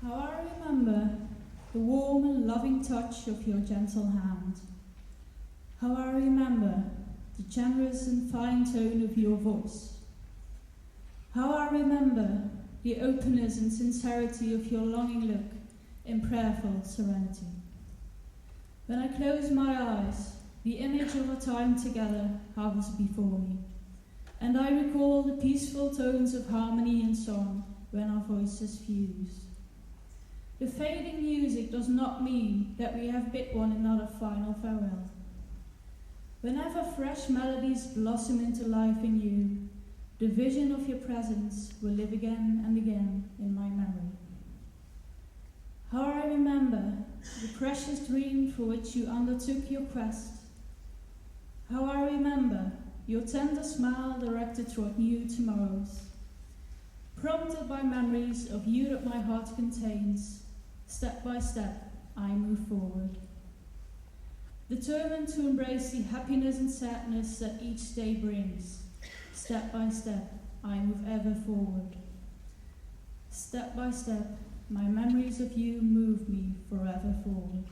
How I remember the warm and loving touch of your gentle hand. How I remember the generous and fine tone of your voice. How I remember the openness and sincerity of your longing look in prayerful serenity. When I close my eyes, the image of our time together hovers before me, and I recall the peaceful tones of harmony and song when our voices fuse. The fading music does not mean that we have bid one another final farewell. Whenever fresh melodies blossom into life in you, the vision of your presence will live again and again in my memory. How I remember the precious dream for which you undertook your quest. How I remember your tender smile directed toward new tomorrows. Prompted by memories of you that my heart contains, step by step I move forward. Determined to embrace the happiness and sadness that each day brings, step by step I move ever forward. Step by step, my memories of you move me forever forward.